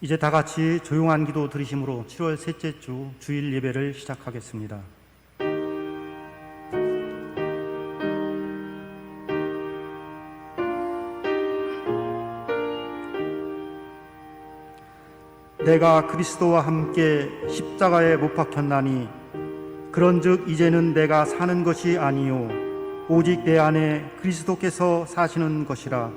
이제 다 같이 조용한 기도 드리심으로 7월 셋째 주 주일 예배를 시작하겠습니다. 내가 그리스도와 함께 십자가에 못 박혔나니 그런즉 이제는 내가 사는 것이 아니요 오직 내 안에 그리스도께서 사시는 것이라.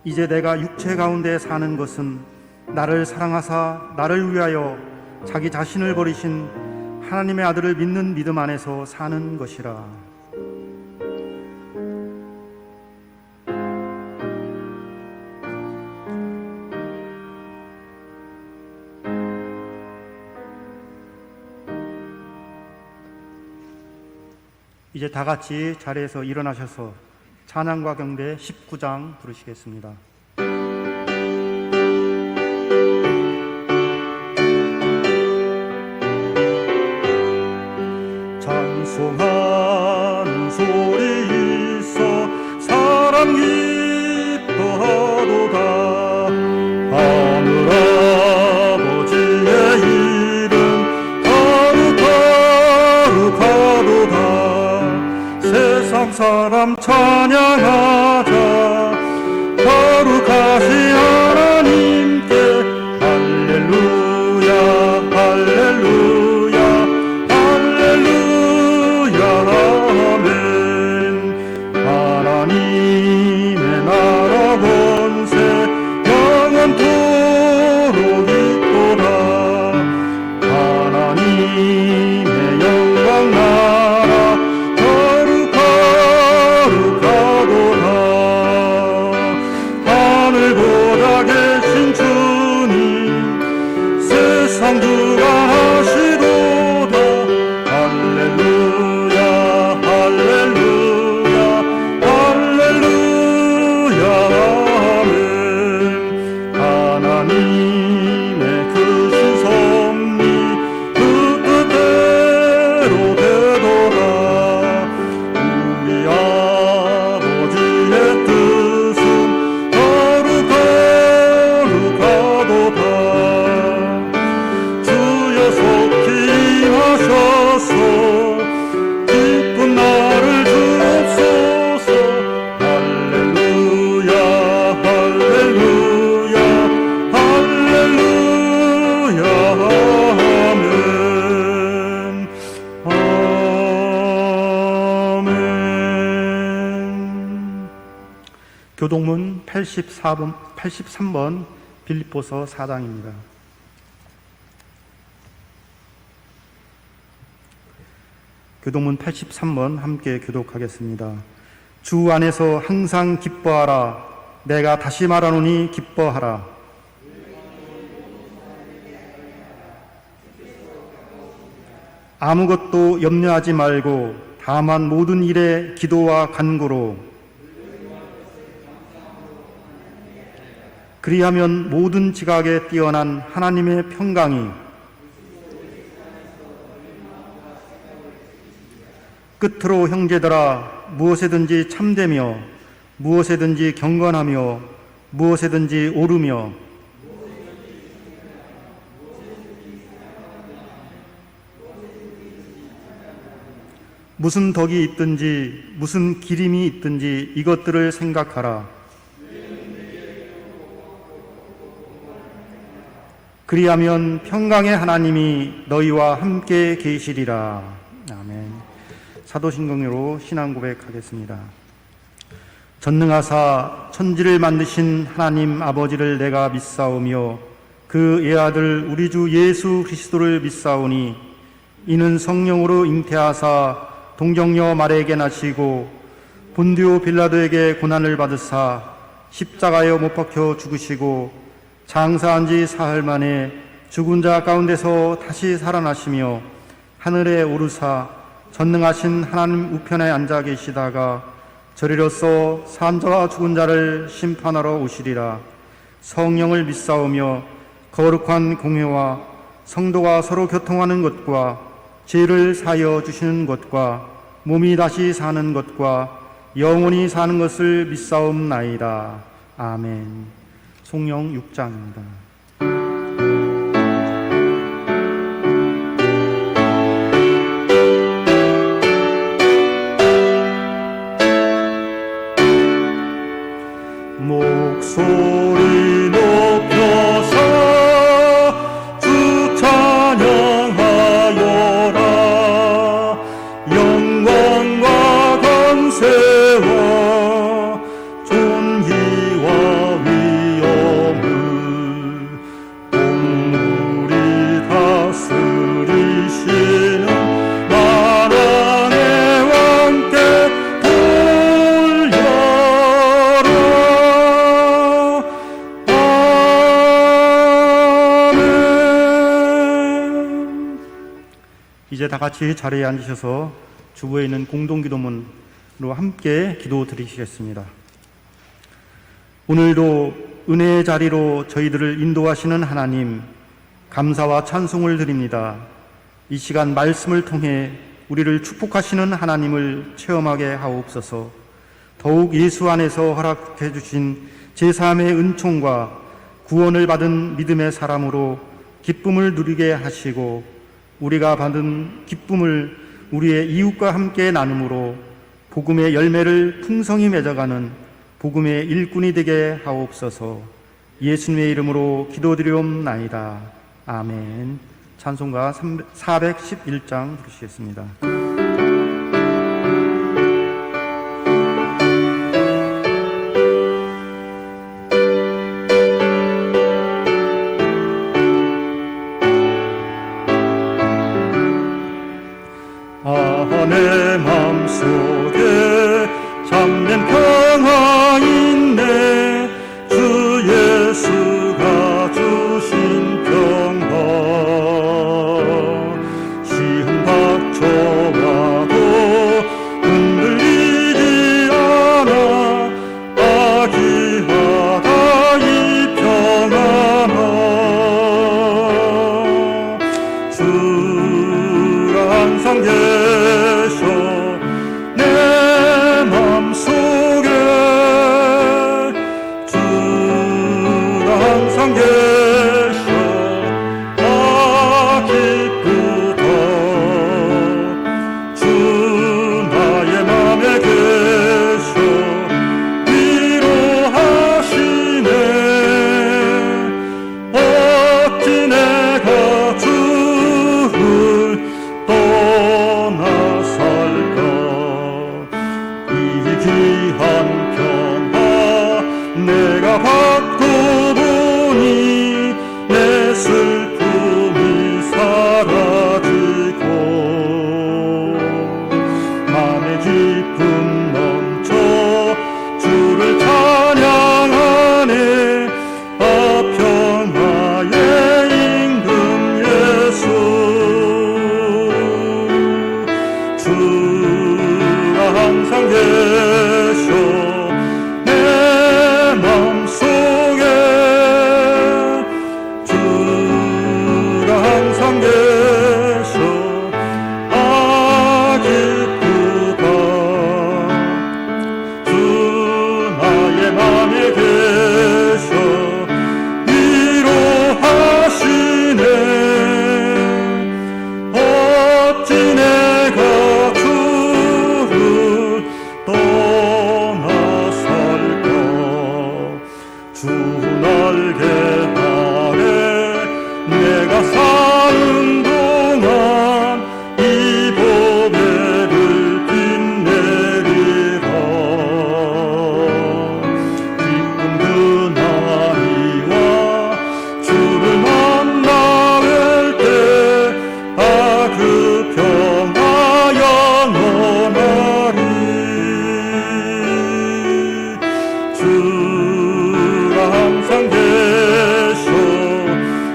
이제 내가 육체 가운데 사는 것은 나를 사랑하사 나를 위하여 자기 자신을 버리신 하나님의 아들을 믿는 믿음 안에서 사는 것이라. 이제 다 같이 자리에서 일어나셔서 찬양과 경배 19장 부르시겠습니다. 찬송하는 소리 있어 사람 기뻐하도다. 하늘 아버지의 이름 거룩하도다. 세상 사람 찬양하자. 거룩하신 하나님께 할렐루야 할렐루야 할렐루야 아멘. 하나님의 나라 권세 영원토록 있도다. 하나님의 영광 나라 거룩하도다. 하늘보다 계신 주님 세상 주관하시도다. 할렐루야 할렐루야 할렐루야 아멘. 하나님의 크신 섭리 그 뜻대로 되도다. 우리 아버지의 뜻은 거룩하도다. 주여 속히 임하셔서 기쁜 날을 주옵소서. 할렐루야 할렐루야 할렐루야 아멘 아멘. 교동문 83번 빌립보서 4장입니다. 교동문 83번 함께 교독하겠습니다. 주 안에서 항상 기뻐하라. 내가 다시 말하노니 기뻐하라. 아무것도 염려하지 말고 다만 모든 일에 기도와 간구로 그리하면 모든 지각에 뛰어난 하나님의 평강이 끝으로 형제들아 무엇에든지 참되며 무엇에든지 경건하며 무엇에든지 오르며 무슨 덕이 있든지 무슨 기림이 있든지 이것들을 생각하라. 그리하면 평강의 하나님이 너희와 함께 계시리라. 아멘. 사도신경으로 신앙 고백하겠습니다. 전능하사 천지를 만드신 하나님 아버지를 내가 믿사오며 그 애아들 우리 주 예수 그리스도를 믿사오니 이는 성령으로 잉태하사 동정녀 마리아에게 나시고 본디오 빌라도에게 고난을 받으사 십자가에 못 박혀 죽으시고 장사한 지 사흘 만에 죽은 자 가운데서 다시 살아나시며 하늘에 오르사 전능하신 하나님 우편에 앉아 계시다가 저리로서 산 자와 죽은 자를 심판하러 오시리라. 성령을 믿사오며 거룩한 공회와 성도가 서로 교통하는 것과 죄를 사하여 주시는 것과 몸이 다시 사는 것과 영원히 사는 것을 믿사옵나이다. 아멘. 송영 6장입니다. 목소리 높여서 주 찬양하여라. 영광과 권세와 존귀와 위엄을 공물이 다스리시는 만왕의 왕께 돌려라. 아멘. 이제 다 같이 자리에 앉으셔서 주부에 있는 공동기도문으로 함께 기도 드리시겠습니다. 오늘도 은혜의 자리로 저희들을 인도하시는 하나님, 감사와 찬송을 드립니다. 이 시간 말씀을 통해 우리를 축복하시는 하나님을 체험하게 하옵소서. 더욱 예수 안에서 허락해 주신 제3의 은총과 구원을 받은 믿음의 사람으로 기쁨을 누리게 하시고, 우리가 받은 기쁨을 우리의 이웃과 함께 나눔으로 복음의 열매를 풍성히 맺어가는 복음의 일꾼이 되게 하옵소서. 예수님의 이름으로 기도드리옵나이다. 아멘. 찬송가 411장 부르시겠습니다. 내 맘속에 참된 평화 있네. 주 예수가 주신 평화. 시험 닥쳐와도 흔들리지 않아. 아기하다 이 평안아. 주가 항상 계셔 내 맘속에. 주가 항상 계셔 아 기쁘다. 주 나의 맘에 계셔 위로하시네. 어찌 내가 주를 떠나 살까. 이 귀한 평화 내가 받고 보니 내 슬픔이 사라지고 맘에 기쁨 넘쳐 주를 찬양하네. 아 평화의 임금 예수. 주가 항상 계셔 내 맘속에. 주가 항상 계셔 아 기쁘다. 주 나의 맘에 계셔 위로하시네. 어찌 내가 주를 떠나 살까. 주 날개 아래 내가 사는 동안 이 보배를 빛내리라. 기쁜 그 나이와 주를 만나 뵐 때 아 그 평화 영원하리. 주가 항상 계셔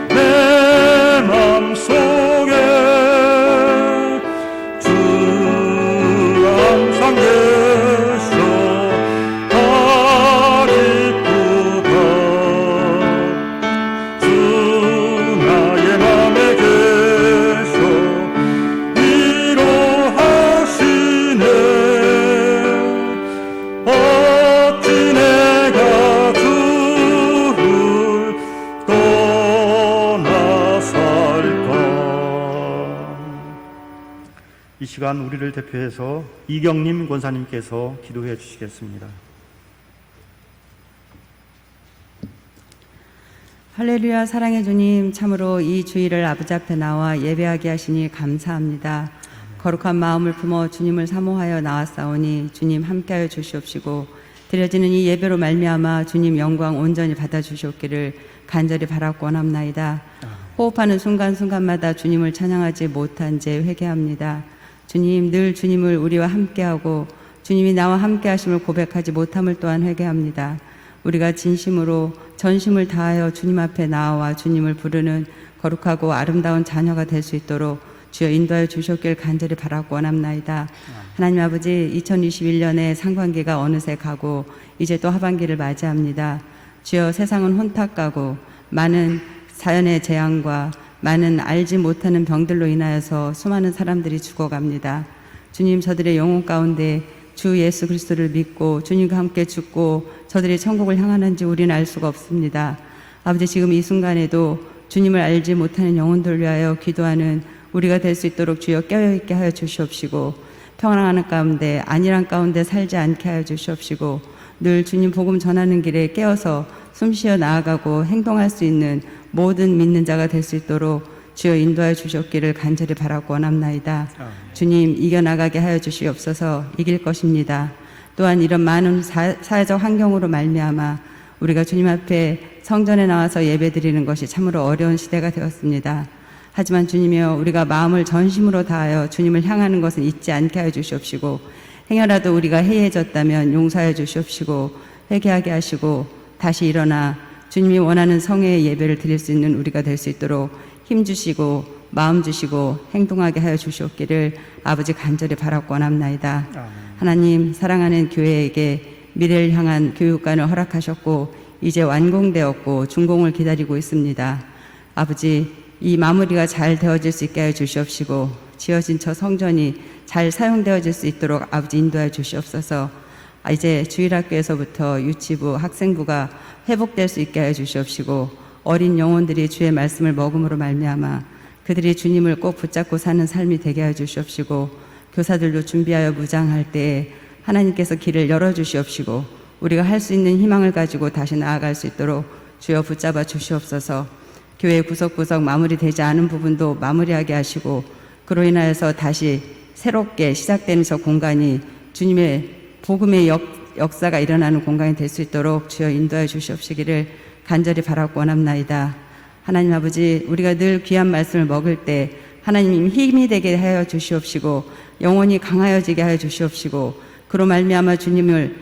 내 맘속에. 주가 항상 계셔 아 기쁘다. 주 나의 맘에 계셔 위로하시네. 어찌 내가 주를 떠나 살까. 이 시간 우리를 대표해서 이경림 권사님께서 기도해 주시겠습니다. 할렐루야. 사랑의 주님, 참으로 이 주일을 아버지 앞에 나와 예배하게 하시니 감사합니다. 거룩한 마음을 품어 주님을 사모하여 나왔사오니 주님 함께하여 주시옵시고 드려지는 이 예배로 말미암아 주님 영광 온전히 받아주시옵기를 간절히 바라고 원합나이다. 호흡하는 순간순간마다 주님을 찬양하지 못한 죄 회개합니다. 주님, 늘 주님을 우리와 함께하고 주님이 나와 함께하심을 고백하지 못함을 또한 회개합니다. 우리가 진심으로 전심을 다하여 주님 앞에 나와 주님을 부르는 거룩하고 아름다운 자녀가 될 수 있도록 주여 인도하여 주셨길 간절히 바라고 원합나이다. 하나님 아버지, 2021년의 상반기가 어느새 가고 이제 또 하반기를 맞이합니다. 주여, 세상은 혼탁하고 많은 자연의 재앙과 많은 알지 못하는 병들로 인하여서 수많은 사람들이 죽어갑니다. 주님, 저들의 영혼 가운데 주 예수 그리스도를 믿고 주님과 함께 죽고 저들이 천국을 향하는지 우리는 알 수가 없습니다. 아버지, 지금 이 순간에도 주님을 알지 못하는 영혼들 위하여 기도하는 우리가 될 수 있도록 주여 깨어있게 하여 주시옵시고 평안한 가운데 안일한 가운데 살지 않게 하여 주시옵시고 늘 주님 복음 전하는 길에 깨어서 숨쉬어 나아가고 행동할 수 있는 모든 믿는 자가 될 수 있도록 주여 인도하여 주셨기를 간절히 바라고 원합나이다. 주님, 이겨나가게 하여 주시옵소서. 이길 것입니다. 또한 이런 많은 사회적 환경으로 말미암아 우리가 주님 앞에 성전에 나와서 예배드리는 것이 참으로 어려운 시대가 되었습니다. 하지만 주님이여, 우리가 마음을 전심으로 다하여 주님을 향하는 것은 잊지 않게 하여 주시옵시고 행여라도 우리가 해이해졌다면 용서하여 주시옵시고 회개하게 하시고 다시 일어나 주님이 원하는 성회의 예배를 드릴 수 있는 우리가 될 수 있도록 힘주시고 마음 주시고 행동하게 하여 주시옵기를 아버지 간절히 바라고 원합나이다. 하나님, 사랑하는 교회에게 미래를 향한 교육관을 허락하셨고 이제 완공되었고 준공을 기다리고 있습니다. 아버지, 이 마무리가 잘 되어질 수 있게 하여 주시옵시고 지어진 저 성전이 잘 사용되어질 수 있도록 아버지 인도하여 주시옵소서. 이제 주일학교에서부터 유치부, 학생부가 회복될 수 있게 하여 주시옵시고 어린 영혼들이 주의 말씀을 먹음으로 말미암아 그들이 주님을 꼭 붙잡고 사는 삶이 되게 하여 주시옵시고 교사들도 준비하여 무장할 때에 하나님께서 길을 열어주시옵시고 우리가 할 수 있는 희망을 가지고 다시 나아갈 수 있도록 주여 붙잡아 주시옵소서. 교회 구석구석 마무리되지 않은 부분도 마무리하게 하시고 그로 인하여서 다시 새롭게 시작되는 저 공간이 주님의 복음의 역사가 일어나는 공간이 될 수 있도록 주여 인도하여 주시옵시기를 간절히 바라고 원합나이다. 하나님 아버지, 우리가 늘 귀한 말씀을 먹을 때 하나님 힘이 되게 하여 주시옵시고 영혼이 강하여지게 하여 주시옵시고 그로 말미암아 주님을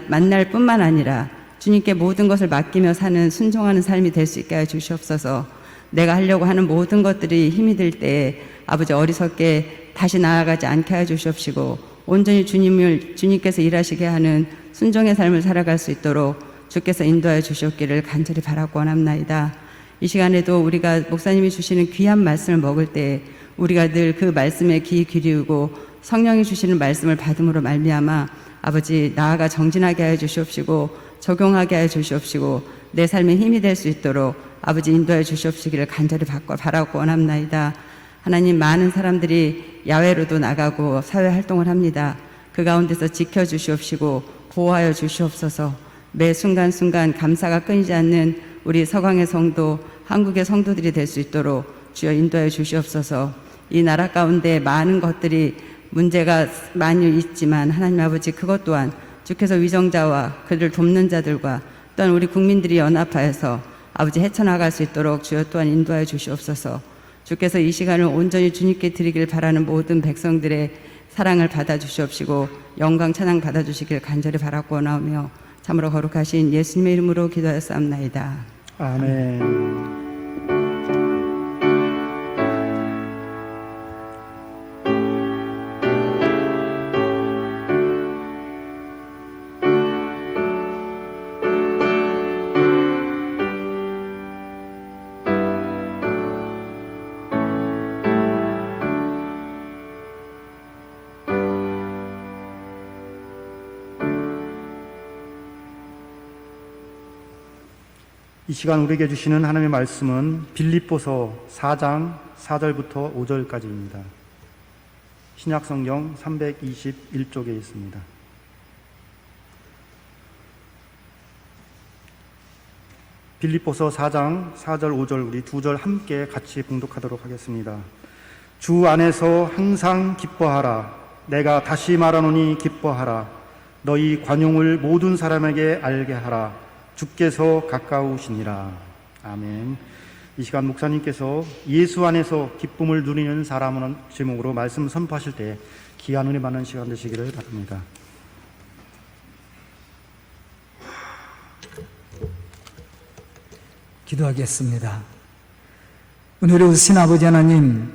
만날 뿐만 아니라 주님께 모든 것을 맡기며 사는 순종하는 삶이 될 수 있게 하여 주시옵소서. 내가 하려고 하는 모든 것들이 힘이 들 때에 아버지 어리석게 다시 나아가지 않게 하여 주시옵시고 온전히 주님께서 일하시게 하는 순종의 삶을 살아갈 수 있도록 주께서 인도하여 주시옵기를 간절히 바라고 원합나이다. 이 시간에도 우리가 목사님이 주시는 귀한 말씀을 먹을 때 우리가 늘 그 말씀에 귀 기울이고 성령이 주시는 말씀을 받음으로 말미암아 아버지 나아가 정진하게 하여 주시옵시고 적용하게 하여 주시옵시고 내 삶에 힘이 될 수 있도록 아버지 인도하여 주시옵시기를 간절히 바라고 원합나이다. 하나님, 많은 사람들이 야외로도 나가고 사회활동을 합니다. 그 가운데서 지켜주시옵시고 보호하여 주시옵소서. 매 순간순간 감사가 끊이지 않는 우리 서강의 성도, 한국의 성도들이 될 수 있도록 주여 인도하여 주시옵소서. 이 나라 가운데 많은 것들이 문제가 많이 있지만 하나님 아버지, 그것 또한 주께서 위정자와 그들을 돕는 자들과 또한 우리 국민들이 연합하여서 아버지 헤쳐나갈 수 있도록 주여 또한 인도하여 주시옵소서. 주께서 이 시간을 온전히 주님께 드리길 바라는 모든 백성들의 사랑을 받아주시옵시고 영광 찬양 받아주시길 간절히 바라고 원하오며 참으로 거룩하신 예수님의 이름으로 기도하였사옵나이다. 아멘. 이 시간 우리에게 주시는 하나님의 말씀은 빌립보서 4장 4절부터 5절까지입니다. 신약성경 321쪽에 있습니다. 빌립보서 4장 4절 5절 우리 두 절 함께 같이 봉독하도록 하겠습니다. 주 안에서 항상 기뻐하라. 내가 다시 말하노니 기뻐하라. 너희 관용을 모든 사람에게 알게 하라. 주께서 가까우시니라. 아멘. 이 시간 목사님께서 예수 안에서 기쁨을 누리는 사람은 제목으로 말씀 선포하실 때 귀한 은혜 받는 시간 되시기를 바랍니다. 기도하겠습니다. 은혜로우신 아버지 하나님,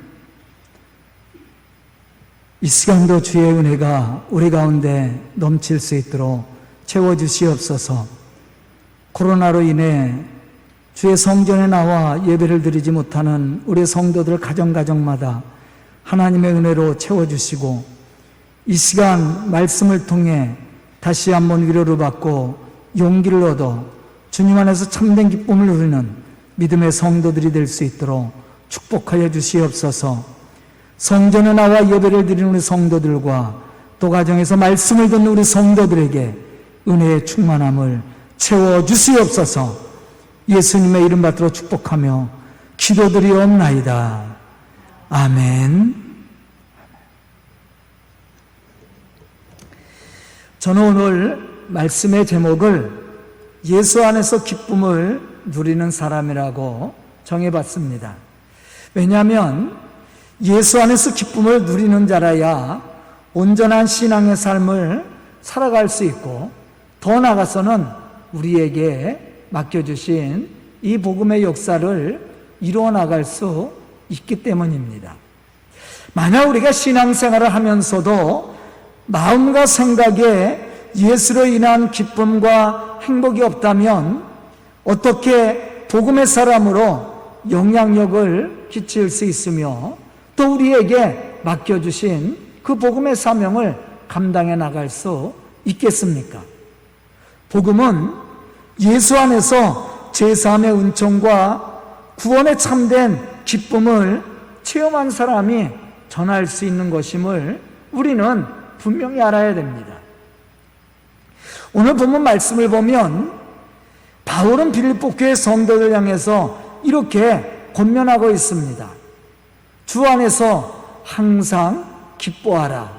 이 시간도 주의 은혜가 우리 가운데 넘칠 수 있도록 채워주시옵소서. 코로나로 인해 주의 성전에 나와 예배를 드리지 못하는 우리 성도들 가정가정마다 하나님의 은혜로 채워주시고, 이 시간 말씀을 통해 다시 한번 위로를 받고 용기를 얻어 주님 안에서 참된 기쁨을 누리는 믿음의 성도들이 될 수 있도록 축복하여 주시옵소서. 성전에 나와 예배를 드리는 우리 성도들과 또 가정에서 말씀을 듣는 우리 성도들에게 은혜의 충만함을 채워주시옵소서. 예수님의 이름 받들어 축복하며 기도드리옵나이다. 아멘. 저는 오늘 말씀의 제목을 예수 안에서 기쁨을 누리는 사람이라고 정해봤습니다. 왜냐하면 예수 안에서 기쁨을 누리는 자라야 온전한 신앙의 삶을 살아갈 수 있고, 더 나아가서는 우리에게 맡겨주신 이 복음의 역사를 이루어 나갈 수 있기 때문입니다. 만약 우리가 신앙생활을 하면서도 마음과 생각에 예수로 인한 기쁨과 행복이 없다면 어떻게 복음의 사람으로 영향력을 끼칠 수 있으며 또 우리에게 맡겨주신 그 복음의 사명을 감당해 나갈 수 있겠습니까? 복음은 예수 안에서 제사함의 은총과 구원의 참된 기쁨을 체험한 사람이 전할 수 있는 것임을 우리는 분명히 알아야 됩니다. 오늘 본문 말씀을 보면 바울은 빌립보 교회 성도들 향해서 이렇게 권면하고 있습니다. 주 안에서 항상 기뻐하라.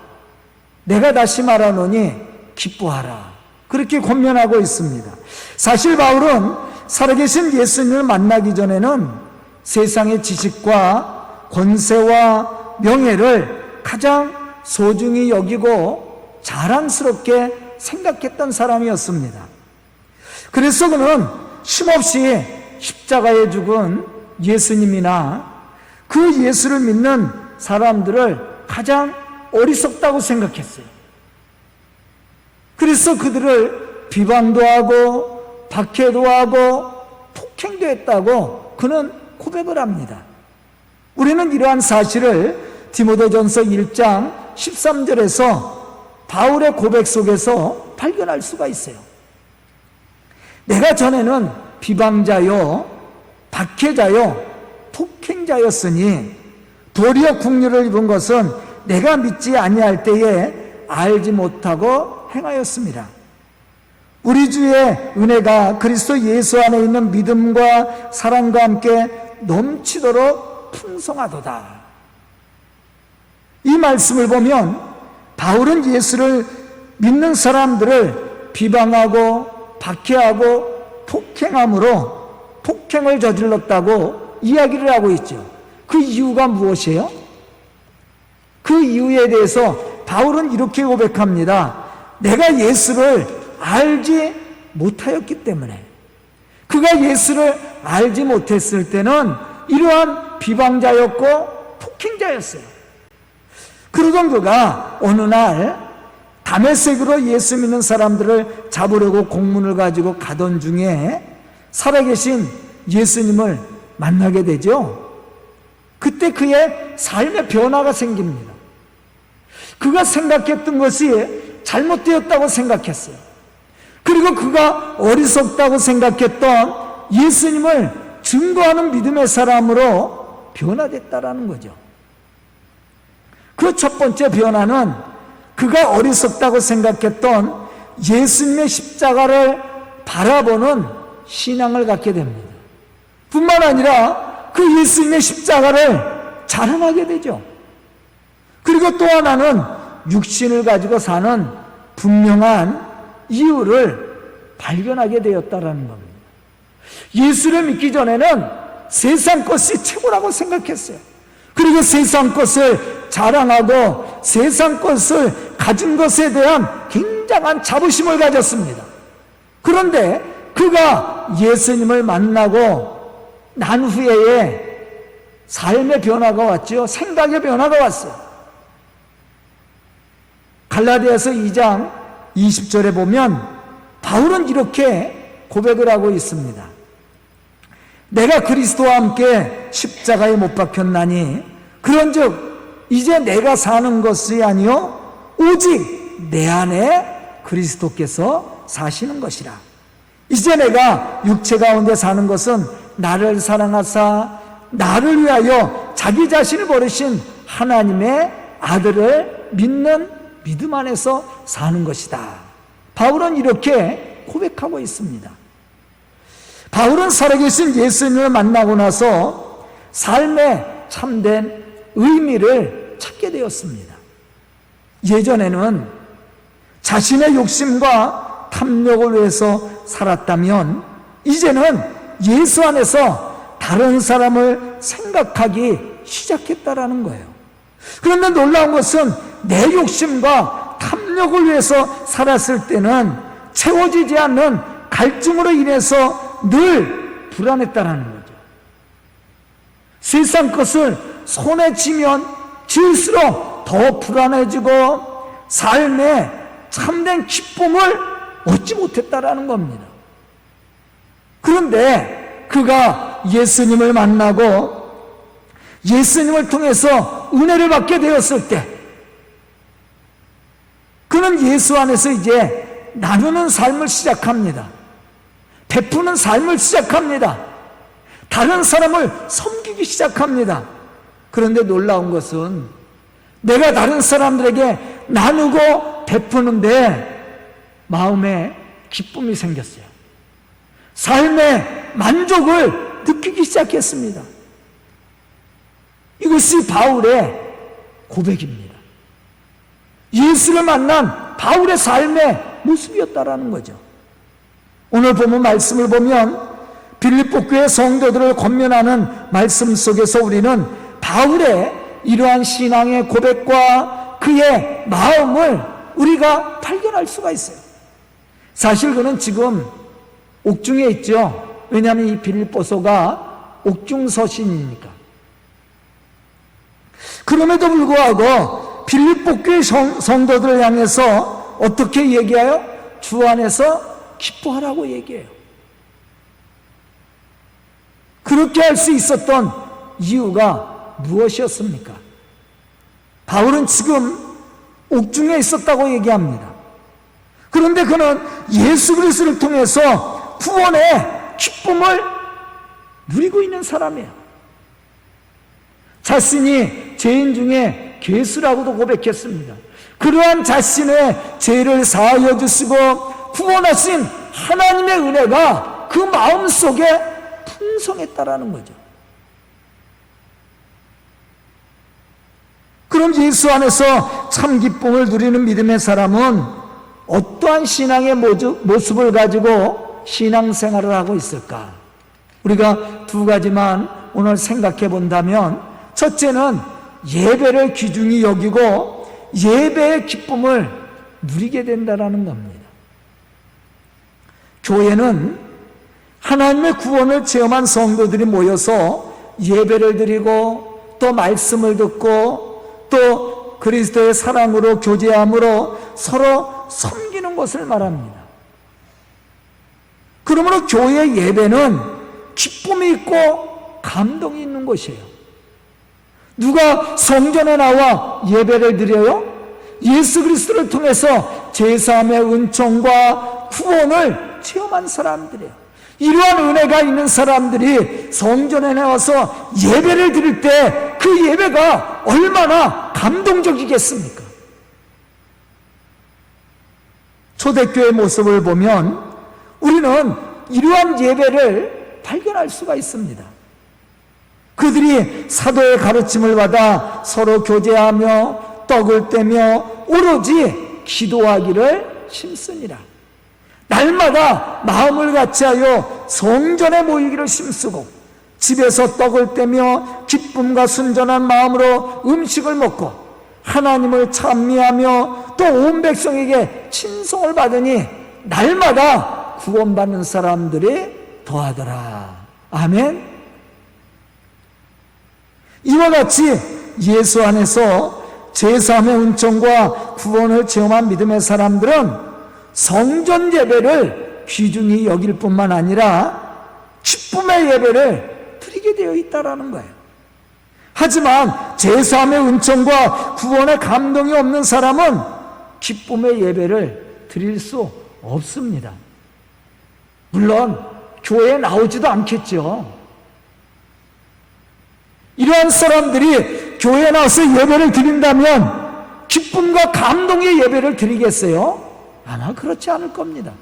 내가 다시 말하노니 기뻐하라. 그렇게 권면하고 있습니다. 사실 바울은 살아계신 예수님을 만나기 전에는 세상의 지식과 권세와 명예를 가장 소중히 여기고 자랑스럽게 생각했던 사람이었습니다. 그래서 그는 쉼없이 십자가에 죽은 예수님이나 그 예수를 믿는 사람들을 가장 어리석다고 생각했어요. 그래서 그들을 비방도 하고 박해도 하고 폭행도 했다고 그는 고백을 합니다. 우리는 이러한 사실을 디모데전서 1장 13절에서 바울의 고백 속에서 발견할 수가 있어요. 내가 전에는 비방자요, 박해자요, 폭행자였으니 도리어 국류를 입은 것은 내가 믿지 아니할 때에 알지 못하고 행하였습니다. 우리 주의 은혜가 그리스도 예수 안에 있는 믿음과 사랑과 함께 넘치도록 풍성하도다. 이 말씀을 보면 바울은 예수를 믿는 사람들을 비방하고 박해하고 폭행함으로 폭행을 저질렀다고 이야기를 하고 있죠. 그 이유가 무엇이에요? 그 이유에 대해서 바울은 이렇게 고백합니다. 내가 예수를 알지 못하였기 때문에. 그가 예수를 알지 못했을 때는 이러한 비방자였고 폭행자였어요. 그러던 그가 어느 날 다메섹으로 예수 믿는 사람들을 잡으려고 공문을 가지고 가던 중에 살아계신 예수님을 만나게 되죠. 그때 그의 삶의 변화가 생깁니다. 그가 생각했던 것이 잘못되었다고 생각했어요. 그리고 그가 어리석다고 생각했던 예수님을 증거하는 믿음의 사람으로 변화됐다라는 거죠. 그 첫 번째 변화는 그가 어리석다고 생각했던 예수님의 십자가를 바라보는 신앙을 갖게 됩니다. 뿐만 아니라 그 예수님의 십자가를 자랑하게 되죠. 그리고 또 하나는 육신을 가지고 사는 분명한 이유를 발견하게 되었다라는 겁니다. 예수를 믿기 전에는 세상 것이 최고라고 생각했어요. 그리고 세상 것을 자랑하고 세상 것을 가진 것에 대한 굉장한 자부심을 가졌습니다. 그런데 그가 예수님을 만나고 난 후에 삶의 변화가 왔죠. 생각의 변화가 왔어요. 갈라디아서 2장 20절에 보면 바울은 이렇게 고백을 하고 있습니다. 내가 그리스도와 함께 십자가에 못 박혔나니 그런즉 이제 내가 사는 것이 아니요 오직 내 안에 그리스도께서 사시는 것이라. 이제 내가 육체 가운데 사는 것은 나를 사랑하사 나를 위하여 자기 자신을 버리신 하나님의 아들을 믿는 믿음 안에서 사는 것이다. 바울은 이렇게 고백하고 있습니다. 바울은 살아계신 예수님을 만나고 나서 삶의 참된 의미를 찾게 되었습니다. 예전에는 자신의 욕심과 탐욕을 위해서 살았다면 이제는 예수 안에서 다른 사람을 생각하기 시작했다라는 거예요. 그런데 놀라운 것은 내 욕심과 탐욕을 위해서 살았을 때는 채워지지 않는 갈증으로 인해서 늘 불안했다라는 거죠. 세상 것을 손에 쥐면 쥘수록 더 불안해지고 삶에 참된 기쁨을 얻지 못했다라는 겁니다. 그런데 그가 예수님을 만나고 예수님을 통해서 은혜를 받게 되었을 때 그는 예수 안에서 이제 나누는 삶을 시작합니다. 베푸는 삶을 시작합니다. 다른 사람을 섬기기 시작합니다. 그런데 놀라운 것은 내가 다른 사람들에게 나누고 베푸는데 마음에 기쁨이 생겼어요. 삶의 만족을 느끼기 시작했습니다. 이것이 바울의 고백입니다. 예수를 만난 바울의 삶의 모습이었다라는 거죠. 오늘 본문 말씀을 보면 빌립보 교회 성도들을 권면하는 말씀 속에서 우리는 바울의 이러한 신앙의 고백과 그의 마음을 우리가 발견할 수가 있어요. 사실 그는 지금 옥중에 있죠. 왜냐하면 이 빌립보서가 옥중 서신이니까. 그럼에도 불구하고 빌립보 교회 성도들을 향해서 어떻게 얘기해요? 주 안에서 기뻐하라고 얘기해요. 그렇게 할 수 있었던 이유가 무엇이었습니까? 바울은 지금 옥중에 있었다고 얘기합니다. 그런데 그는 예수 그리스도를 통해서 구원의 기쁨을 누리고 있는 사람이에요. 자신이 죄인 중에 괴수라고도 고백했습니다. 그러한 자신의 죄를 사하여 주시고 구원하신 하나님의 은혜가 그 마음속에 풍성했다라는 거죠. 그럼 예수 안에서 참 기쁨을 누리는 믿음의 사람은 어떠한 신앙의 모습을 가지고 신앙생활을 하고 있을까? 우리가 두 가지만 오늘 생각해 본다면, 첫째는 예배를 귀중히 여기고 예배의 기쁨을 누리게 된다는 겁니다. 교회는 하나님의 구원을 체험한 성도들이 모여서 예배를 드리고 또 말씀을 듣고 또 그리스도의 사랑으로 교제함으로 서로 섬기는 것을 말합니다. 그러므로 교회의 예배는 기쁨이 있고 감동이 있는 것이에요. 누가 성전에 나와 예배를 드려요? 예수 그리스도를 통해서 제사함의 은총과 구원을 체험한 사람들이에요. 이러한 은혜가 있는 사람들이 성전에 나와서 예배를 드릴 때 그 예배가 얼마나 감동적이겠습니까? 초대교회 모습을 보면 우리는 이러한 예배를 발견할 수가 있습니다. 그들이 사도의 가르침을 받아 서로 교제하며 떡을 떼며 오로지 기도하기를 힘쓰니라. 날마다 마음을 같이하여 성전에 모이기를 힘쓰고 집에서 떡을 떼며 기쁨과 순전한 마음으로 음식을 먹고 하나님을 찬미하며 또 온 백성에게 친송을 받으니 날마다 구원받는 사람들이 더하더라. 아멘. 이와 같이 예수 안에서 제사함의 은총과 구원을 체험한 믿음의 사람들은 성전 예배를 귀중히 여길 뿐만 아니라 기쁨의 예배를 드리게 되어 있다라는 거예요. 하지만 제사함의 은총과 구원의 감동이 없는 사람은 기쁨의 예배를 드릴 수 없습니다. 물론 교회에 나오지도 않겠죠. 이러한 사람들이 교회에 나와서 예배를 드린다면 기쁨과 감동의 예배를 드리겠어요? 아마 그렇지 않을 겁니다.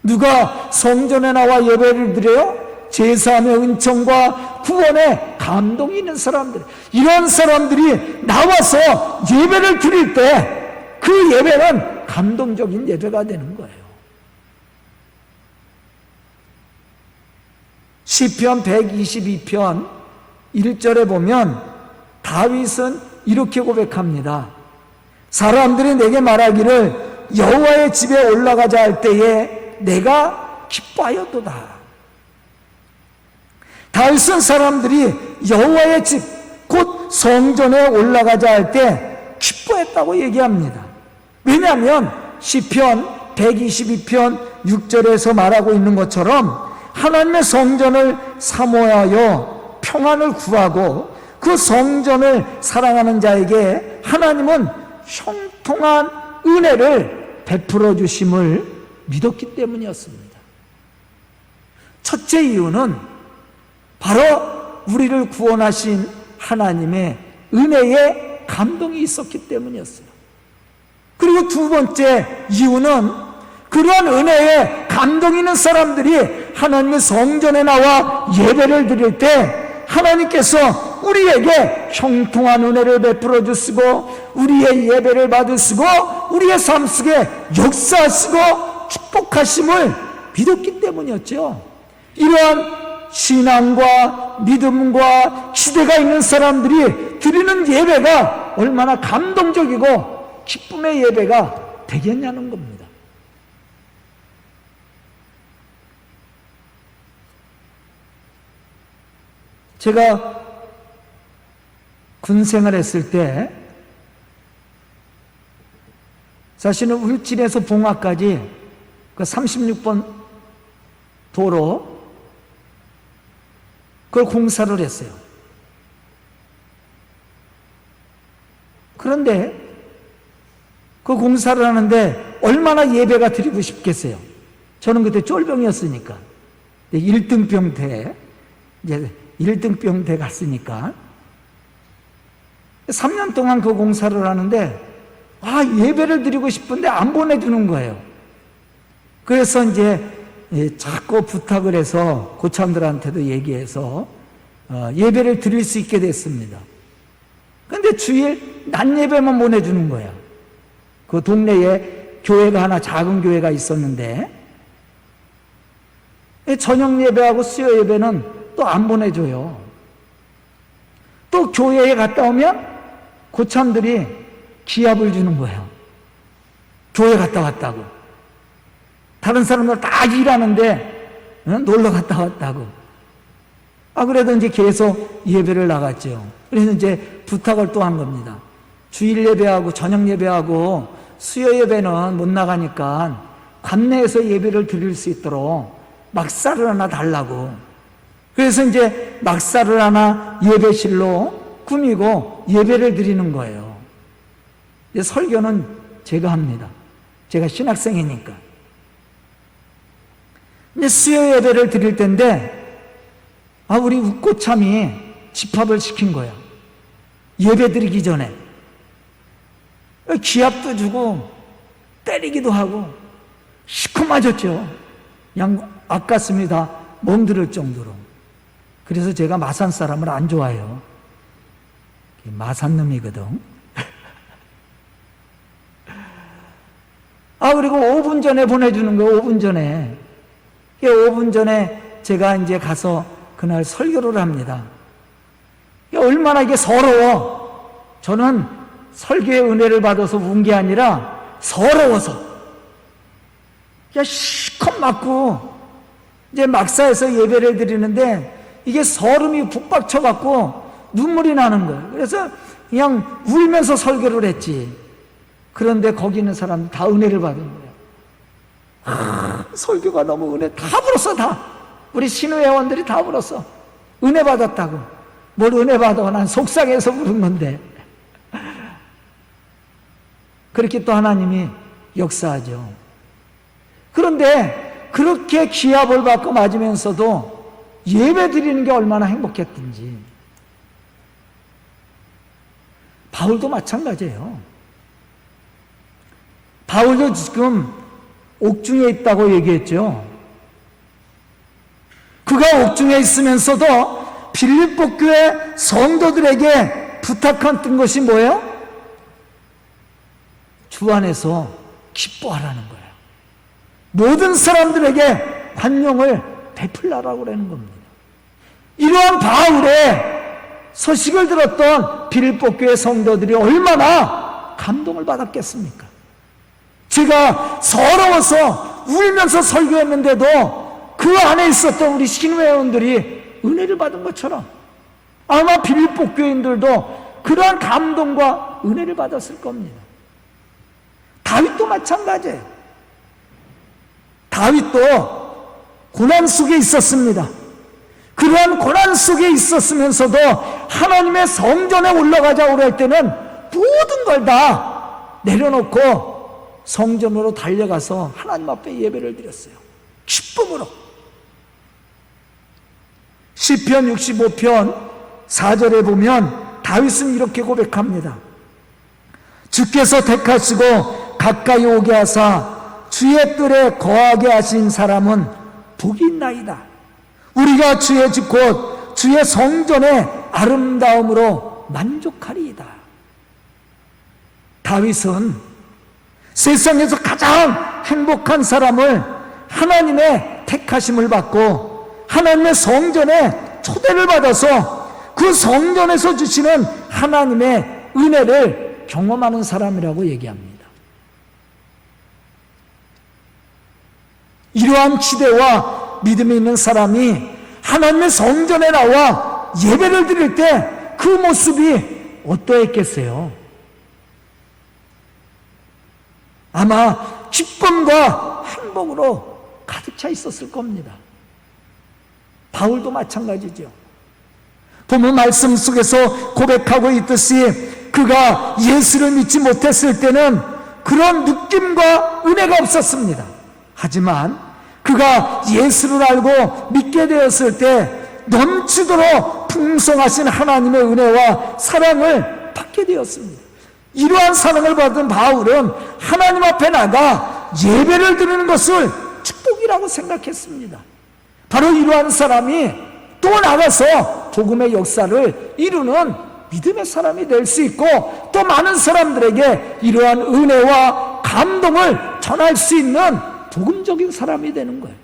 누가 성전에 나와 예배를 드려요? 제사함의 은총과 구원의 감동이 있는 사람들, 이런 사람들이 나와서 예배를 드릴 때 그 예배는 감동적인 예배가 되는 거예요. 시편 122편 1절에 보면 다윗은 이렇게 고백합니다. 사람들이 내게 말하기를 여호와의 집에 올라가자 할 때에 내가 기뻐하였도다. 다윗은 사람들이 여호와의 집, 곧 성전에 올라가자 할 때 기뻐했다고 얘기합니다. 왜냐하면 시편 122편 6절에서 말하고 있는 것처럼 하나님의 성전을 사모하여 평안을 구하고 그 성전을 사랑하는 자에게 하나님은 형통한 은혜를 베풀어 주심을 믿었기 때문이었습니다. 첫째 이유는 바로 우리를 구원하신 하나님의 은혜에 감동이 있었기 때문이었어요. 그리고 두 번째 이유는 그러한 은혜에 감동 있는 사람들이 하나님의 성전에 나와 예배를 드릴 때 하나님께서 우리에게 형통한 은혜를 베풀어 주시고 우리의 예배를 받으시고 우리의 삶 속에 역사하시고 축복하심을 믿었기 때문이었죠. 이러한 신앙과 믿음과 기대가 있는 사람들이 드리는 예배가 얼마나 감동적이고 기쁨의 예배가 되겠냐는 겁니다. 제가 군 생활했을 때 사실은 울진에서 봉화까지 그 36번 도로 그걸 공사를 했어요. 그런데 그 공사를 하는데 얼마나 예배가 드리고 싶겠어요. 저는 그때 쫄병이었으니까 1등병 때 이제 1등병 때 갔으니까 3년 동안 그 공사를 하는데 예배를 드리고 싶은데 안 보내주는 거예요. 그래서 이제 자꾸 부탁을 해서 고참들한테도 얘기해서 예배를 드릴 수 있게 됐습니다. 그런데 주일 낮 예배만 보내주는 거야. 그 동네에 교회가 하나 작은 교회가 있었는데 저녁 예배하고 수요 예배는 또 안 보내줘요. 또 교회에 갔다 오면 고참들이 기합을 주는 거예요. 교회 갔다 왔다고. 다른 사람들 다 일하는데 놀러 갔다 왔다고. 그래도 이제 계속 예배를 나갔죠. 그래서 이제 부탁을 또 한 겁니다. 주일 예배하고 저녁 예배하고 수요 예배는 못 나가니까 관내에서 예배를 드릴 수 있도록 막사를 하나 달라고. 그래서 이제 막사를 하나 예배실로 꾸미고 예배를 드리는 거예요. 이제 설교는 제가 합니다. 제가 신학생이니까. 이제 수요 예배를 드릴 텐데 우리 웃고참이 집합을 시킨 거야. 예배 드리기 전에. 기합도 주고 때리기도 하고 시커맞았죠. 그냥 앞가슴이 다 멍들을 정도로. 그래서 제가 마산 사람을 안 좋아해요. 마산놈이거든. 그리고 5분 전에 보내주는 거예요. 5분 전에. 5분 전에 제가 이제 가서 그날 설교를 합니다. 얼마나 이게 서러워. 저는 설교의 은혜를 받아서 운 게 아니라 서러워서. 실컷 맞고 이제 막사에서 예배를 드리는데 이게 서름이 북박쳐갖고 눈물이 나는 거예요. 그래서 그냥 울면서 설교를 했지. 그런데 거기 있는 사람들 다 은혜를 받은 거예요. 설교가 너무 은혜, 다 불었어, 다. 우리 신우회원들이 다 불었어. 은혜 받았다고. 뭘 은혜 받아? 난 속상해서 부른 건데. 그렇게 또 하나님이 역사하죠. 그런데 그렇게 기합을 받고 맞으면서도 예배 드리는 게 얼마나 행복했던지. 바울도 마찬가지예요. 바울도 지금 옥중에 있다고 얘기했죠. 그가 옥중에 있으면서도 빌립보 교회 성도들에게 부탁한 것이 뭐예요? 주 안에서 기뻐하라는 거예요. 모든 사람들에게 관용을 베풀라라고 그러는 겁니다. 이러한 바울의 소식을 들었던 빌립보 교회 성도들이 얼마나 감동을 받았겠습니까? 제가 서러워서 울면서 설교했는데도 그 안에 있었던 우리 신회원들이 은혜를 받은 것처럼 아마 빌립보 교인들도 그러한 감동과 은혜를 받았을 겁니다. 다윗도 마찬가지예요. 다윗도 고난 속에 있었습니다. 그러한 고난 속에 있었으면서도 하나님의 성전에 올라가자고 할 때는 모든 걸 다 내려놓고 성전으로 달려가서 하나님 앞에 예배를 드렸어요. 기쁨으로. 시편 65편 4절에 보면 다윗은 이렇게 고백합니다. 주께서 택하시고 가까이 오게 하사 주의 뜰에 거하게 하신 사람은 복이 있나이다. 우리가 주의 집 곧 주의 성전의 아름다움으로 만족하리이다. 다윗은 세상에서 가장 행복한 사람을 하나님의 택하심을 받고 하나님의 성전에 초대를 받아서 그 성전에서 주시는 하나님의 은혜를 경험하는 사람이라고 얘기합니다. 이러한 기대와 믿음이 있는 사람이 하나님의 성전에 나와 예배를 드릴 때 그 모습이 어떠했겠어요? 아마 기쁨과 행복으로 가득 차 있었을 겁니다. 바울도 마찬가지죠. 본문 말씀 속에서 고백하고 있듯이 그가 예수를 믿지 못했을 때는 그런 느낌과 은혜가 없었습니다. 하지만 그가 예수를 알고 믿게 되었을 때 넘치도록 풍성하신 하나님의 은혜와 사랑을 받게 되었습니다. 이러한 사랑을 받은 바울은 하나님 앞에 나가 예배를 드리는 것을 축복이라고 생각했습니다. 바로 이러한 사람이 또 나가서 복음의 역사를 이루는 믿음의 사람이 될 수 있고 또 많은 사람들에게 이러한 은혜와 감동을 전할 수 있는 복음적인 사람이 되는 거예요.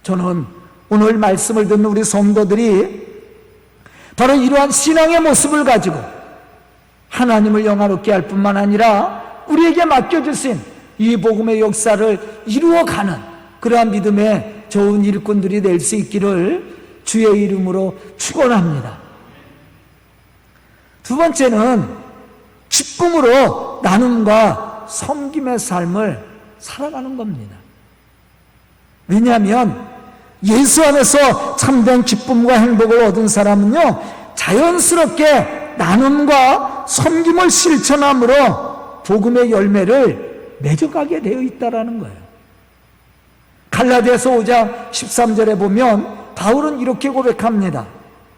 저는 오늘 말씀을 듣는 우리 성도들이 바로 이러한 신앙의 모습을 가지고 하나님을 영화롭게 할 뿐만 아니라 우리에게 맡겨주신 이 복음의 역사를 이루어가는 그러한 믿음의 좋은 일꾼들이 될 수 있기를 주의 이름으로 축원합니다. 두 번째는 기쁨으로 나눔과 섬김의 삶을 살아가는 겁니다. 왜냐하면 예수 안에서 참된 기쁨과 행복을 얻은 사람은요, 자연스럽게 나눔과 섬김을 실천함으로 복음의 열매를 맺어가게 되어 있다는 거예요. 갈라디아서 5장 13절에 보면 바울은 이렇게 고백합니다.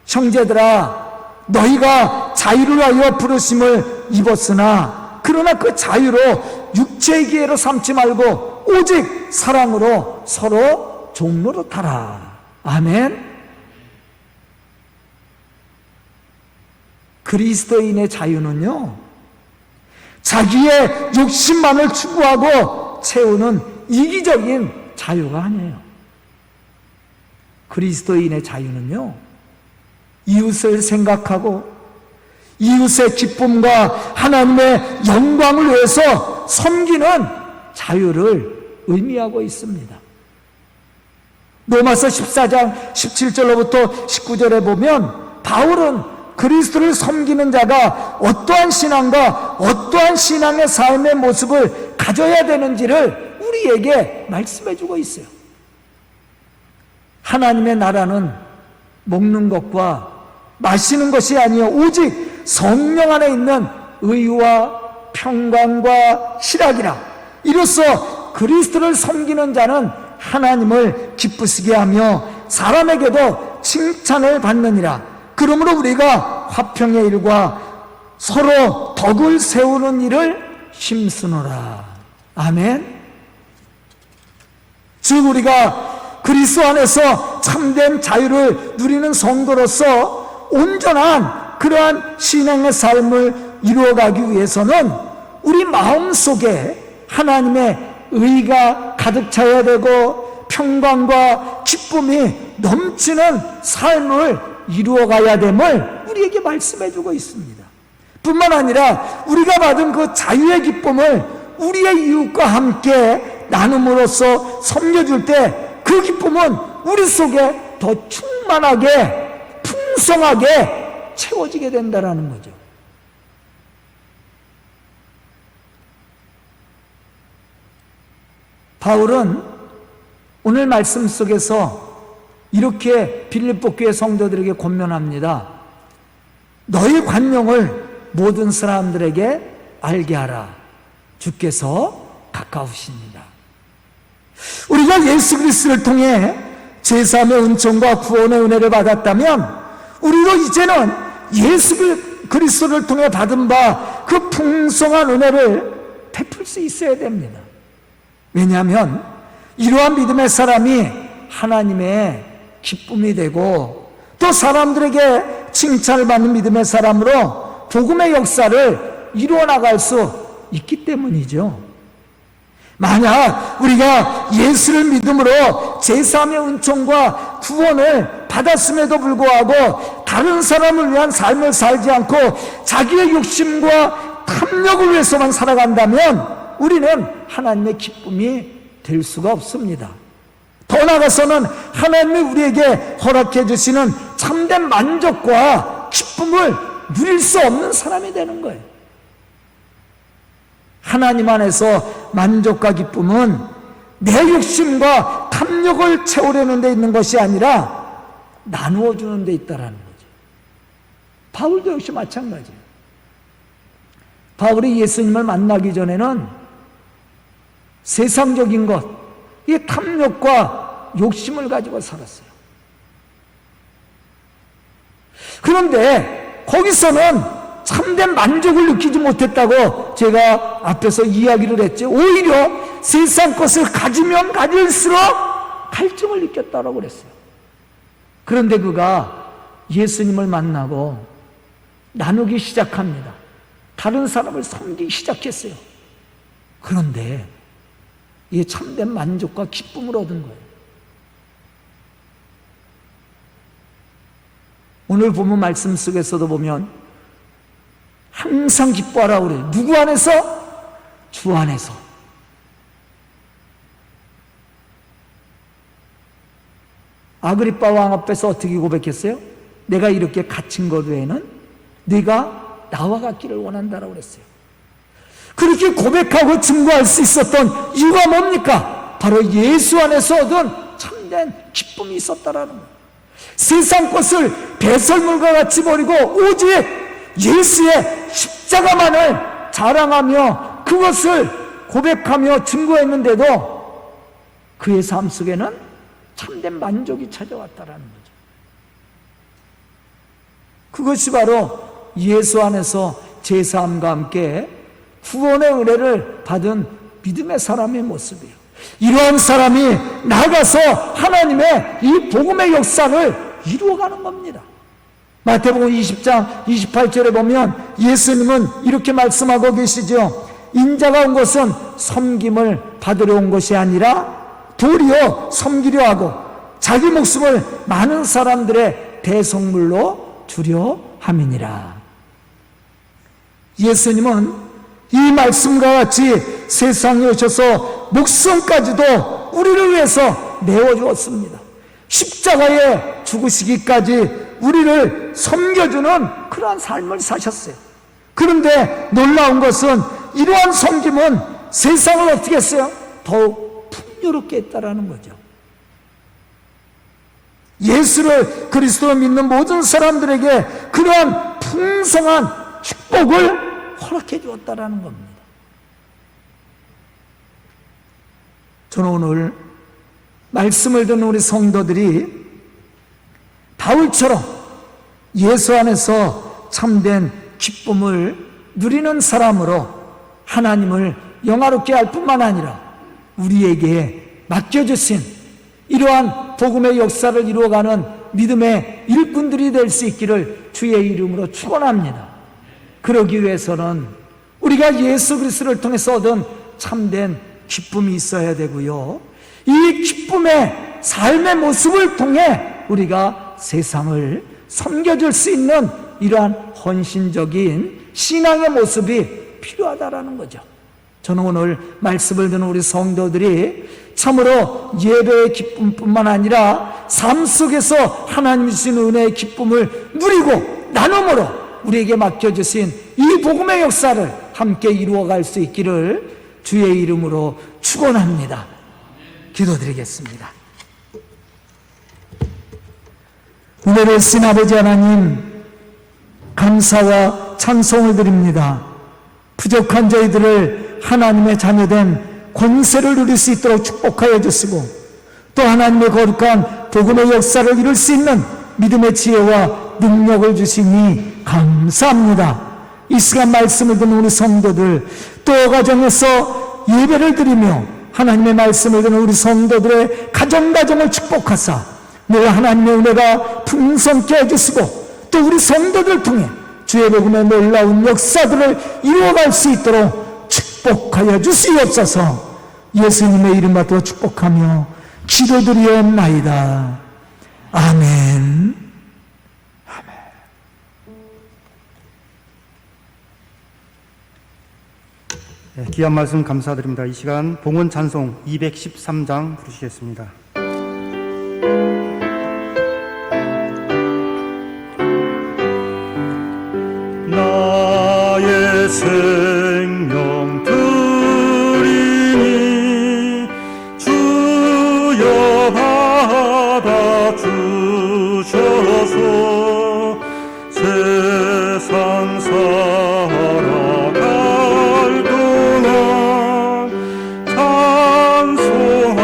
형제들아, 너희가 자유를 하여 부르심을 입었으나 그러나 그 자유로 육체의 기회로 삼지 말고 오직 사랑으로 서로 종로로 타라. 아멘. 그리스도인의 자유는요, 자기의 욕심만을 추구하고 채우는 이기적인 자유가 아니에요. 그리스도인의 자유는요, 이웃을 생각하고 이웃의 기쁨과 하나님의 영광을 위해서 섬기는 자유를 의미하고 있습니다. 로마서 14장 17절로부터 19절에 보면 바울은 그리스도를 섬기는 자가 어떠한 신앙과 어떠한 신앙의 삶의 모습을 가져야 되는지를 우리에게 말씀해 주고 있어요. 하나님의 나라는 먹는 것과 마시는 것이 아니요 오직 성령 안에 있는 의와 평강과 희락이라. 이로써 그리스도를 섬기는 자는 하나님을 기쁘시게 하며 사람에게도 칭찬을 받느니라. 그러므로 우리가 화평의 일과 서로 덕을 세우는 일을 힘쓰노라. 아멘. 즉 우리가 그리스도 안에서 참된 자유를 누리는 성도로서 온전한 그러한 신앙의 삶을 이루어가기 위해서는 우리 마음속에 하나님의 의가 가득 차야 되고 평강과 기쁨이 넘치는 삶을 이루어가야 됨을 우리에게 말씀해 주고 있습니다. 뿐만 아니라 우리가 받은 그 자유의 기쁨을 우리의 이웃과 함께 나눔으로써 섬겨줄 때 그 기쁨은 우리 속에 더 충만하게 풍성하게 채워지게 된다는 거죠. 바울은 오늘 말씀 속에서 이렇게 빌립보 교회 성도들에게 권면합니다. 너희 관용을 모든 사람들에게 알게 하라. 주께서 가까우십니다. 우리가 예수 그리스도를 통해 제3의 은총과 구원의 은혜를 받았다면 우리도 이제는 예수 그리스도를 통해 받은 바 그 풍성한 은혜를 베풀 수 있어야 됩니다. 왜냐하면 이러한 믿음의 사람이 하나님의 기쁨이 되고 또 사람들에게 칭찬을 받는 믿음의 사람으로 복음의 역사를 이루어 나갈 수 있기 때문이죠. 만약 우리가 예수를 믿음으로 제3의 은총과 구원을 받았음에도 불구하고 다른 사람을 위한 삶을 살지 않고 자기의 욕심과 탐욕을 위해서만 살아간다면 우리는 하나님의 기쁨이 될 수가 없습니다. 더 나아가서는 하나님이 우리에게 허락해 주시는 참된 만족과 기쁨을 누릴 수 없는 사람이 되는 거예요. 하나님 안에서 만족과 기쁨은 내 욕심과 탐욕을 채우려는 데 있는 것이 아니라 나누어 주는 데 있다라는 거죠. 바울도 역시 마찬가지예요. 바울이 예수님을 만나기 전에는 세상적인 것, 이 탐욕과 욕심을 가지고 살았어요. 그런데 거기서는 참된 만족을 느끼지 못했다고 제가 앞에서 이야기를 했죠. 오히려 세상 것을 가지면 가질수록 갈증을 느꼈다고 그랬어요. 그런데 그가 예수님을 만나고 나누기 시작합니다. 다른 사람을 섬기기 시작했어요. 그런데 이 참된 만족과 기쁨을 얻은 거예요. 오늘 본문 말씀 속에서도 보면 항상 기뻐하라 그래요. 누구 안에서? 주 안에서. 아그리빠 왕 앞에서 어떻게 고백했어요? 내가 이렇게 갇힌 것 외에는 네가 나와 같기를 원한다라고 그랬어요. 그렇게 고백하고 증거할 수 있었던 이유가 뭡니까? 바로 예수 안에서 얻은 참된 기쁨이 있었다라는 거예요. 세상 것을 배설물과 같이 버리고 오직 예수의 십자가만을 자랑하며 그것을 고백하며 증거했는데도 그의 삶 속에는 참된 만족이 찾아왔다라는 거죠. 그것이 바로 예수 안에서 제사함과 함께 구원의 은혜를 받은 믿음의 사람의 모습이에요. 이러한 사람이 나가서 하나님의 이 복음의 역사를 이루어가는 겁니다. 마태복음 20장 28절에 보면 예수님은 이렇게 말씀하고 계시죠. 인자가 온 것은 섬김을 받으러 온 것이 아니라 도리어 섬기려 하고 자기 목숨을 많은 사람들의 대속물로 주려 함이니라. 예수님은 이 말씀과 같이 세상에 오셔서 목숨까지도 우리를 위해서 내어주었습니다. 십자가에 죽으시기까지 우리를 섬겨주는 그러한 삶을 사셨어요. 그런데 놀라운 것은 이러한 섬김은 세상을 어떻게 했어요? 더욱 풍요롭게 했다라는 거죠. 예수를 그리스도로 믿는 모든 사람들에게 그러한 풍성한 축복을 허락해 주었다라는 겁니다. 저는 오늘 말씀을 듣는 우리 성도들이 바울처럼 예수 안에서 참된 기쁨을 누리는 사람으로 하나님을 영화롭게 할 뿐만 아니라 우리에게 맡겨주신 이러한 복음의 역사를 이루어가는 믿음의 일꾼들이 될 수 있기를 주의 이름으로 축원합니다. 그러기 위해서는 우리가 예수 그리스도를 통해서 얻은 참된 기쁨이 있어야 되고요, 이 기쁨의 삶의 모습을 통해 우리가 세상을 섬겨줄 수 있는 이러한 헌신적인 신앙의 모습이 필요하다라는 거죠. 저는 오늘 말씀을 듣는 우리 성도들이 참으로 예배의 기쁨뿐만 아니라 삶 속에서 하나님이 주신 은혜의 기쁨을 누리고 나눔으로 우리에게 맡겨주신 이 복음의 역사를 함께 이루어갈 수 있기를 주의 이름으로 축원합니다. 기도드리겠습니다. 은혜를 신 아버지 하나님, 감사와 찬송을 드립니다. 부족한 저희들을 하나님의 자녀된 권세를 누릴 수 있도록 축복하여 주시고, 또 하나님의 거룩한 복음의 역사를 이룰 수 있는 믿음의 지혜와 능력을 주시니 감사합니다. 이 시간 말씀을 듣는 우리 성도들, 또 가정에서 예배를 드리며 하나님의 말씀을 듣는 우리 성도들의 가정을 축복하사 늘 하나님의 은혜가 풍성케 해주시고, 또 우리 성도들 통해 주의 복음의 놀라운 역사들을 이루어갈 수 있도록 축복하여 주시옵소서. 예수님의 이름 받들어 축복하며 기도드리옵나이다. 아멘. 네, 귀한 말씀 감사드립니다. 이 시간 봉헌 찬송 213장 부르시겠습니다. 나의 생명 드리니 주여 받아 주셔서 세상 살아갈 동안 찬송하게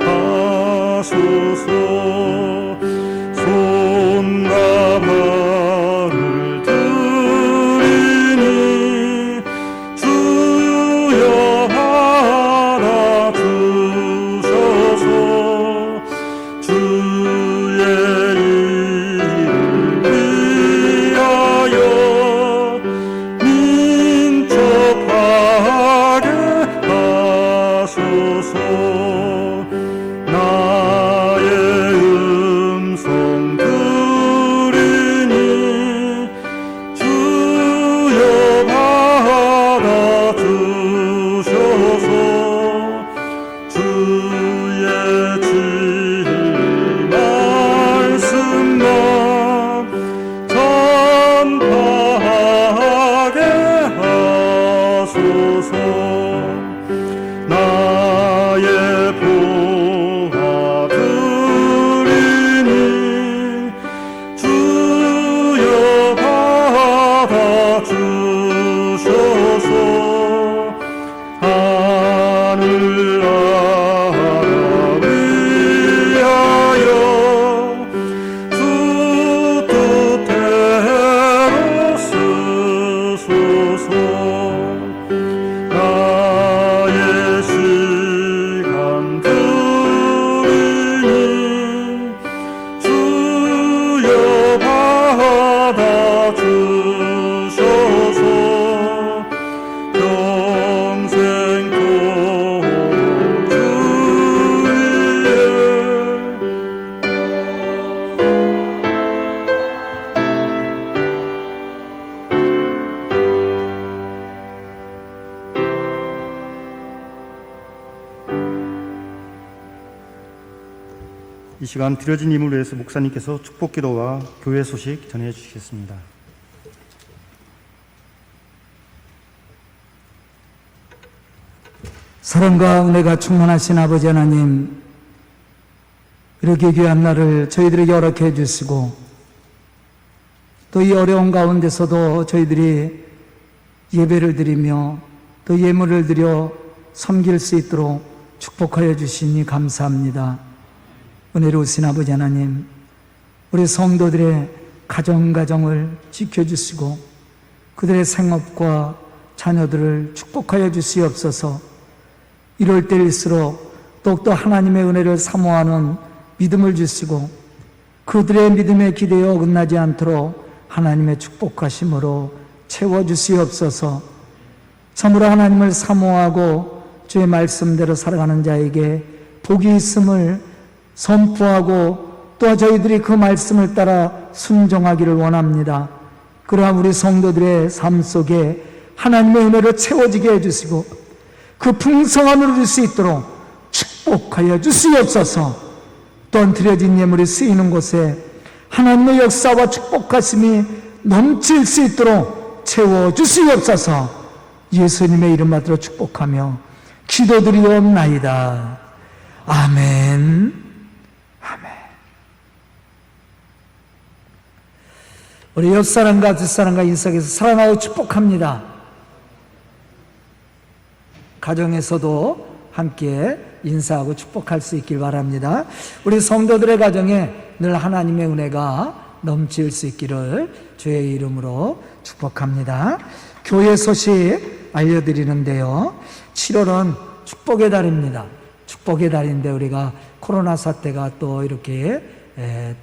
하소서. 손과 발을 드리니 주여 받아 주셔서 주의 이름 위하여 민족하게 하소서. 나의 음성 들으니 이 시간 드려진 임을 위해서 목사님께서 축복 기도와 교회 소식 전해 주시겠습니다. 사랑과 은혜가 충만하신 아버지 하나님, 이렇게 귀한 날을 저희들에게 허락해 주시고 또 이 어려운 가운데서도 저희들이 예배를 드리며 또 예물을 드려 섬길 수 있도록 축복하여 주시니 감사합니다. 은혜로우신 아버지 하나님, 우리 성도들의 가정을 지켜주시고 그들의 생업과 자녀들을 축복하여 주시옵소서. 이럴 때일수록 더욱더 하나님의 은혜를 사모하는 믿음을 주시고 그들의 믿음에 기대어 어긋나지 않도록 하나님의 축복하심으로 채워주시옵소서. 참으로 하나님을 사모하고 주의 말씀대로 살아가는 자에게 복이 있음을 선포하고 또 저희들이 그 말씀을 따라 순종하기를 원합니다. 그러한 우리 성도들의 삶 속에 하나님의 은혜로 채워지게 해주시고 그 풍성함을 누릴 수 있도록 축복하여 주시옵소서. 또한 드려진 예물이 쓰이는 곳에 하나님의 역사와 축복하심이 넘칠 수 있도록 채워주시옵소서. 예수님의 이름 받들어 축복하며 기도드리옵나이다. 아멘. 아멘. 우리 옆사람과 뒷사람과 인사해서 사랑하고 축복합니다. 가정에서도 함께 인사하고 축복할 수 있길 바랍니다. 우리 성도들의 가정에 늘 하나님의 은혜가 넘칠 수 있기를 주의 이름으로 축복합니다. 교회 소식 알려드리는데요. 7월은 축복의 달입니다. 축복의 달인데 우리가 코로나 사태가 또 이렇게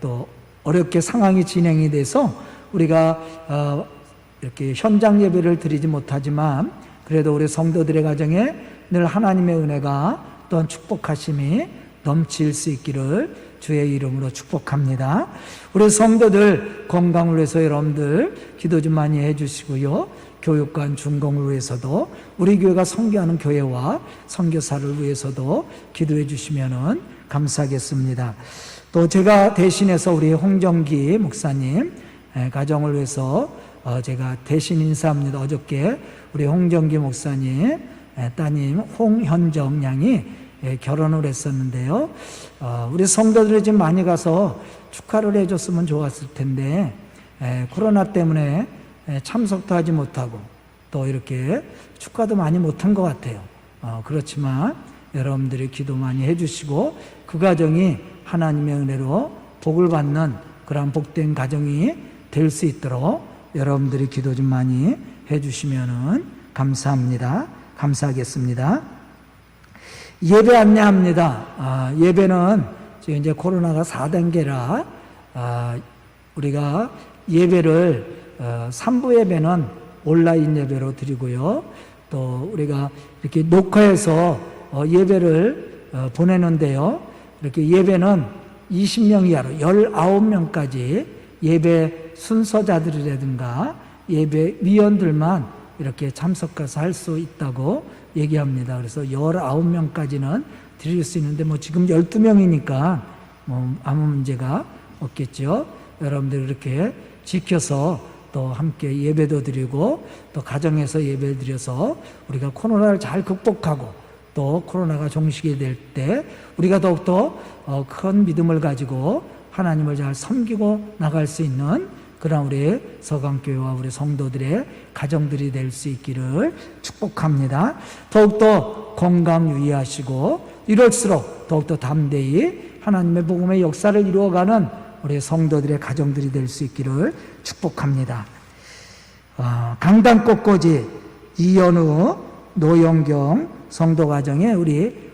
또 어렵게 상황이 진행이 돼서 우리가 이렇게 현장 예배를 드리지 못하지만 그래도 우리 성도들의 가정에 늘 하나님의 은혜가 또한 축복하심이 넘칠 수 있기를 주의 이름으로 축복합니다. 우리 성도들 건강을 위해서 여러분들 기도 좀 많이 해주시고요. 교육관 준공을 위해서도 우리 교회가 선교하는 교회와 선교사를 위해서도 기도해 주시면 감사하겠습니다. 또 제가 대신해서 우리 홍정기 목사님 가정을 위해서 제가 대신 인사합니다. 어저께 우리 홍정기 목사님 따님 홍현정 양이 결혼을 했었는데요. 우리 성도들이 지금 많이 가서 축하를 해줬으면 좋았을 텐데 코로나 때문에 참석도 하지 못하고 또 이렇게 축하도 많이 못한 것 같아요. 그렇지만 여러분들이 기도 많이 해주시고 그 가정이 하나님의 은혜로 복을 받는 그런 복된 가정이 될 수 있도록 여러분들이 기도 좀 많이 해주시면 감사합니다. 감사하겠습니다. 예배 안내합니다. 예배는 지금 이제 코로나가 4단계라 우리가 예배를 3부 예배는 온라인 예배로 드리고요. 또 우리가 이렇게 녹화해서 예배를 보내는데요. 이렇게 예배는 20명 이하로 19명까지 예배 순서자들이라든가 예배 위원들만 이렇게 참석해서 할 수 있다고 얘기합니다. 그래서 19명까지는 드릴 수 있는데 지금 12명이니까 아무 문제가 없겠죠. 여러분들 이렇게 지켜서 또 함께 예배도 드리고 또 가정에서 예배 드려서 우리가 코로나를 잘 극복하고 또 코로나가 종식이 될 때 우리가 더욱더 큰 믿음을 가지고 하나님을 잘 섬기고 나갈 수 있는 그런 우리 서강교회와 우리 성도들의 가정들이 될 수 있기를 축복합니다. 더욱더 건강 유의하시고 이럴수록 더욱더 담대히 하나님의 복음의 역사를 이루어가는 우리 성도들의 가정들이 될 수 있기를 축복합니다. 강당 꽃꽂이 이연우 노영경 성도 가정에 우리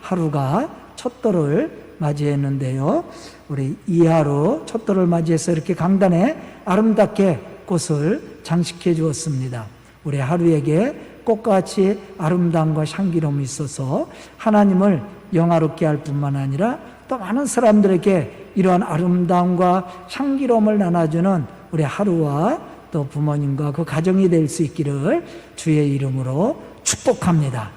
하루가 첫돌을 맞이했는데요. 우리 이하루 첫돌을 맞이해서 이렇게 강단에 아름답게 꽃을 장식해 주었습니다. 우리 하루에게 꽃과 같이 아름다움과 향기로움이 있어서 하나님을 영화롭게 할 뿐만 아니라 또 많은 사람들에게 이러한 아름다움과 향기로움을 나눠주는 우리 하루와 또 부모님과 그 가정이 될 수 있기를 주의 이름으로 축복합니다.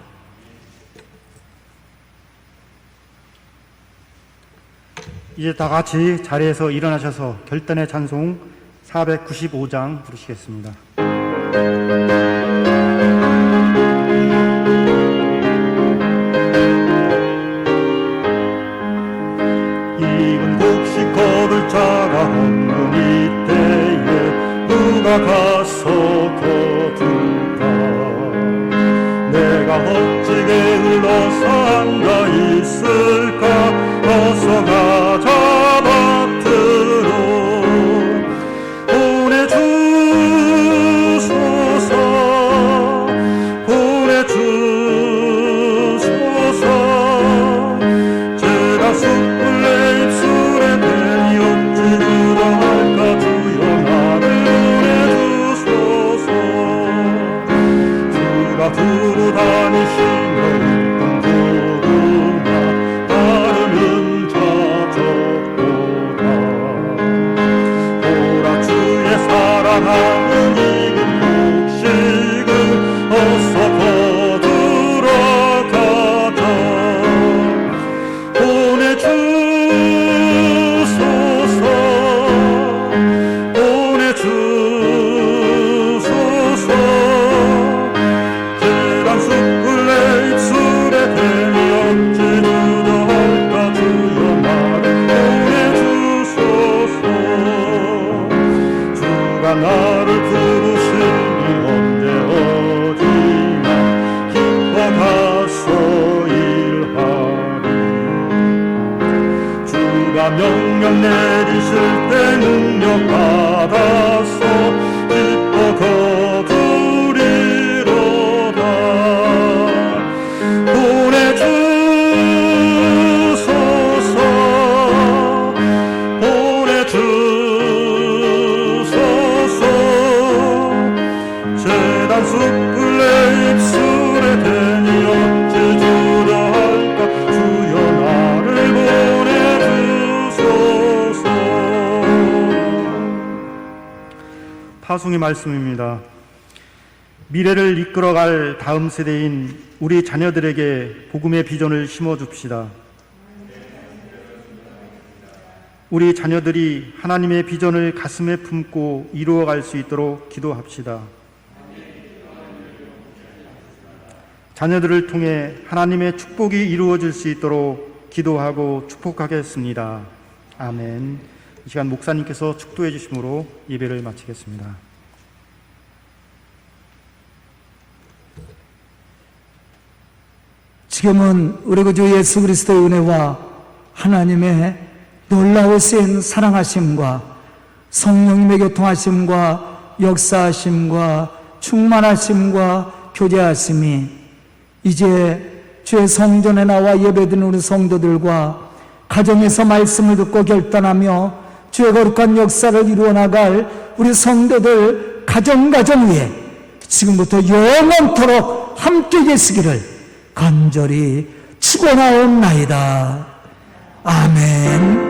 이제 다 같이 자리에서 일어나셔서 결단의 찬송 495장 부르시겠습니다. 이은 곡식 거둘 자가 없는 이때에 누가 가서 거둘까? 내가 어찌게 흘러서 앉아 있을까? 어서 가자 밭으로 보내주소서 보내주소서 제가 숯불 내 입술에 대니 어찌 주저할까? 주여 나를 보내주소서 주가 두루 다니시며 일꾼 부르나 따르는 자 적도다. 보라 주의 사랑하는 익은 곡식을 어서 거두러 가자. 보내주소서 보내주소서 계란 숯불 내 입술에 대니 어찌 주저할까? 주여 나를 보내주소서 주가 나를 부르시니 언제 어디나 기뻐 가서 일하리. 주가 명령 내리실 때 능력 받아서 기뻐 거두리로다. 보내주소서 보내주소서 재단 숯불 내 입술에 대니 어찌 주저할까? 주여 나를 보내주소서. 파송의 말씀입니다. 미래를 이끌어갈 다음 세대인 우리 자녀들에게 복음의 비전을 심어줍시다. 우리 자녀들이 하나님의 비전을 가슴에 품고 이루어갈 수 있도록 기도합시다. 자녀들을 통해 하나님의 축복이 이루어질 수 있도록 기도하고 축복하겠습니다. 아멘. 이 시간 목사님께서 축도해 주심으로 예배를 마치겠습니다. 지금은 우리 구주 예수 그리스도의 은혜와 하나님의 놀라우신 사랑하심과 성령님의 교통하심과 역사하심과 충만하심과 교제하심이 이제 주의 성전에 나와 예배드리는 우리 성도들과 가정에서 말씀을 듣고 결단하며 주의 거룩한 역사를 이루어 나갈 우리 성도들 가정 위에 지금부터 영원토록 함께 계시기를 간절히 축원하옵나이다. 아멘.